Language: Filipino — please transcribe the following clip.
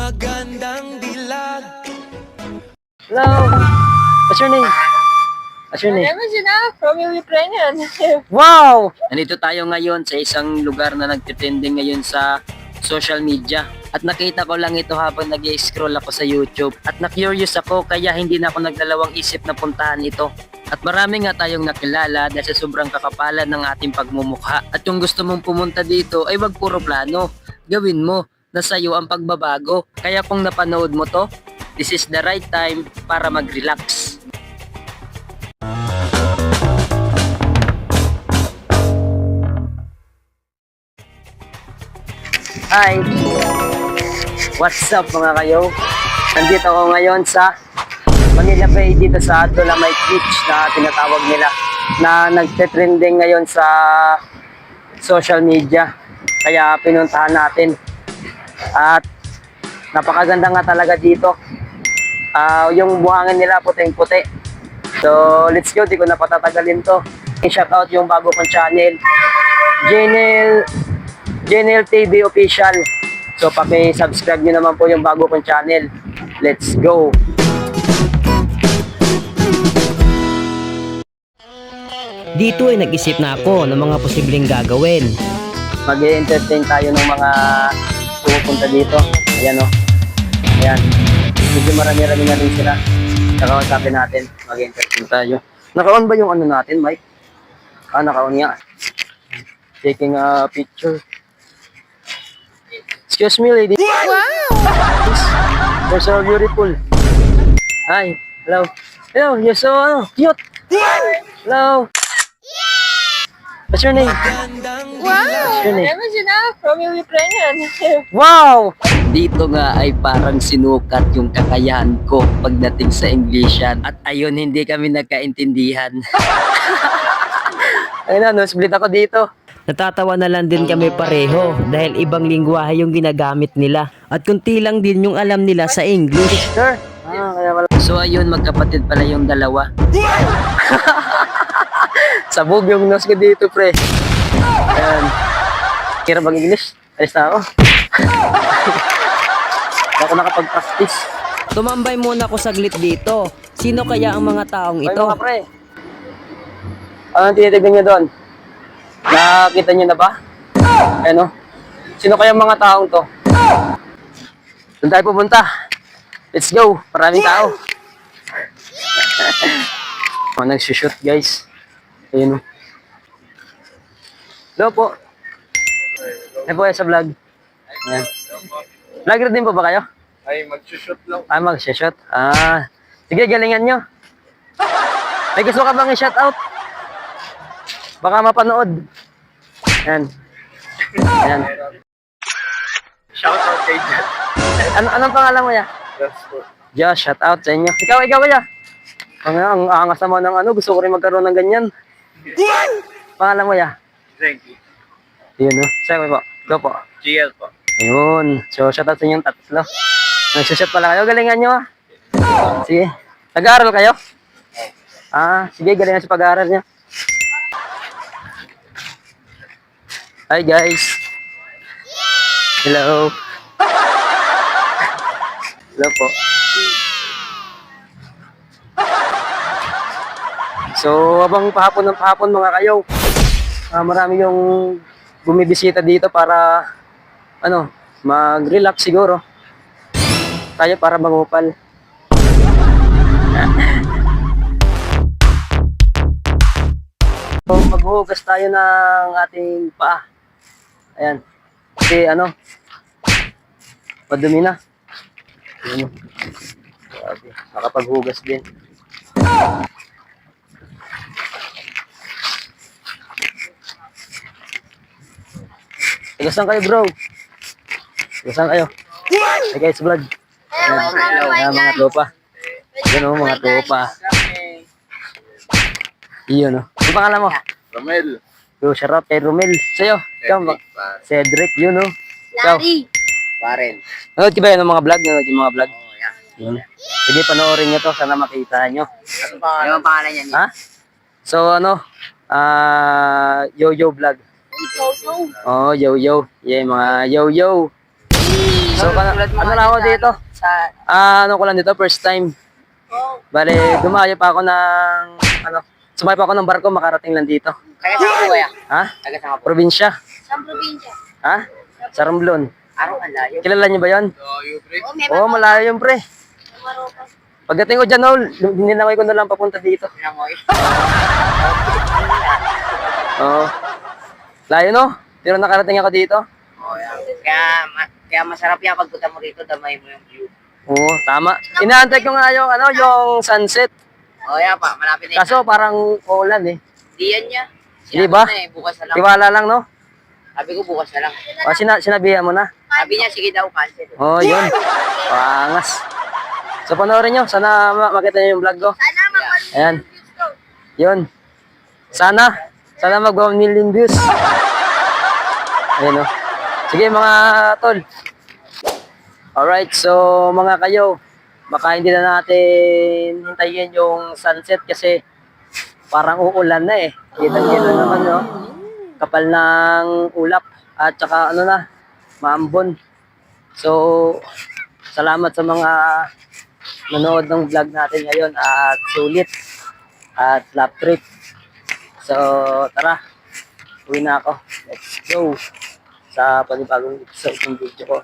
magandang dilag. Hello. What's your name? What's your name? My name is Ina from Ukrainian. Wow! Nandito tayo ngayon sa isang lugar na nagtitrending ngayon sa social media. At nakita ko lang ito habang nag-scroll ako sa YouTube. At na-curious ako kaya hindi na ako nagdalawang isip na puntahan ito. At marami nga tayong nakilala dahil sa sobrang kakapalan ng ating pagmumukha. At kung gusto mong pumunta dito ay wag puro plano. Gawin mo na sa'yo ang pagbabago. Kaya kung napanood mo to, this is the right time para mag-relax. Hi! What's up mga kayo? Nandito ako ngayon sa Manila Bay dito sa Dolomite Beach na tinatawag nila na nagte-trending ngayon sa social media. Kaya pinuntahan natin. At napakaganda nga talaga dito. Yung buhangin nila puting-puti. So let's go, di ko na patatagalin to. Shout out yung bago kong channel, Jenel TV Official. So paki-subscribe nyo naman po yung bago kong channel. Let's go! Dito ay nag-isip na ako ng mga posibleng gagawin. Mag-entertain tayo ng mga pumupunta dito. Ayan o. Ayan. Medyo marami-rami na rin sila. Nakausapin natin. Mag-entertain tayo. Naka-on ba yung ano natin, Mike? Naka-on nga. Taking a picture. Excuse me, lady. Wow! You're so beautiful. Hi. Hello. Hello. You're so cute. Hello. What's your name? Wow! What's your My name? name is Ina from Ukrainian. Wow! Dito nga ay parang sinukat yung kakayahan ko pagdating sa Englishan. At ayun, hindi kami nagkaintindihan. Ayun na, no-split ako dito. Natatawa na lang din kami pareho dahil ibang lingwahe yung ginagamit nila. At kunti lang din yung alam nila sa English. Sir? Kaya pala. So ayun, magkapatid pala yung dalawa. Sabog yung nose ko dito, pre. Ayan. Kira mag-English? Alis na ako. Hindi ako nakapag-practice. Tumambay muna ako saglit dito. Sino kaya ang mga taong Ay, ito? mga pre. Anong tinitignan nyo doon? Nakita nyo na ba? Ayan o. Sino kaya mga taong to? Doon tayo pupunta. Let's go. Maraming tao. Nagsushoot guys. Ayun o. Hello po. Ay po sa vlog. Ayan. Vlogger din po ba kayo? Ay, magsushoot lang. Mag-shoot. Sige, galingan nyo. May gusto ka bang i-shout out? Baka mapanood. Ayan. Ayan. Shout out kay Jet. Anong pangalan mo ya? That's po. Josh, shout out sa inyo. Ikaw ya. Ang angas naman ng ano. Gusto ko rin magkaroon ng ganyan. Pangalan mo ya? Thank you. Yun o. Sa'yo po. Go po. GL po. Ayun. So, shout out sa inyong tatlo. Nagsushoot pala kayo. Galingan nyo ah. Sige. Nag-aaral kayo? Sige. Galingan sa pag-aaral nyo. Hi guys. Hello. Hello po. So, habang pahapon ng pahapon mga kayo, marami yung bumibisita dito para mag-relax siguro. Tayo para mangupal. So, maghuhugas tayo ng ating paa. Ayan. Kasi madumi na. Ayan. Grabe. Nakapaghugas din. Tagasan kayo bro. Tagasan kayo. Hey guys, vlog. Ayan, mga tropa. Ayan o, mga tropa. Iyon o. Ano pangalan mo? Romel. Yo, shout out kay Romel. Sa'yo. Ikaw, Cedric, yun o. Ikaw. Warren. Nanood ka ba yun ng mga vlog? Nanood yung mga vlog? Oh, yeah. Yun. Sige, panoorin nyo to. Sana makita nyo. Ano pangalan niyan? Ha? So, Yo-Yo vlog. Oh, Yo-Yo. Yeah, mga Yo-Yo. So, ano lang ako dito? Ano ko lang dito, first time. Bale, dumayo pa ako ng, sumakay pa ako ng barko, makarating lang dito. Taga saan po kaya? Ha? Taga saan po? Probinsya. Saan probinsya? Ha? Sa Romblon. Araw ang layo. Kilala niyo ba yun? Oo, malayo yun, pre. Pagdating ko dyan, nilangoy ko na lang papunta dito. Langoy. Oo. Layo, no? Pero nakarating ako dito. Oh, yan. Kaya masarap yan pagpunta mo rito, damay mo yung view. Oo, tama. Inaantay ko nga yung, yung sunset. Oh, yan pa, malapit na yun. Kaso parang uulan eh. Di yan niya. Di ba? Na eh, bukas na lang. Tiwala lang, no? Sabi ko bukas na lang. O, sinabihan mo na. Sabi niya, sige daw, cancel. Oh, yun. Pangas. So, panoorin nyo. Sana makita nyo yung vlog ko. Sana Ayan. Yun. Sana mag-1 million views. Ayun, no? Sige, mga tol. Alright, so mga kayo, baka hindi na natin hintayin yung sunset kasi parang uulan na eh. Kita-kita naman, no? Kapal ng ulap at saka maambon. So, salamat sa mga nanood ng vlog natin ngayon at sulit at lap trip. So, tara. Uwi na ako. Let's go sa panibagong episode ng video ko.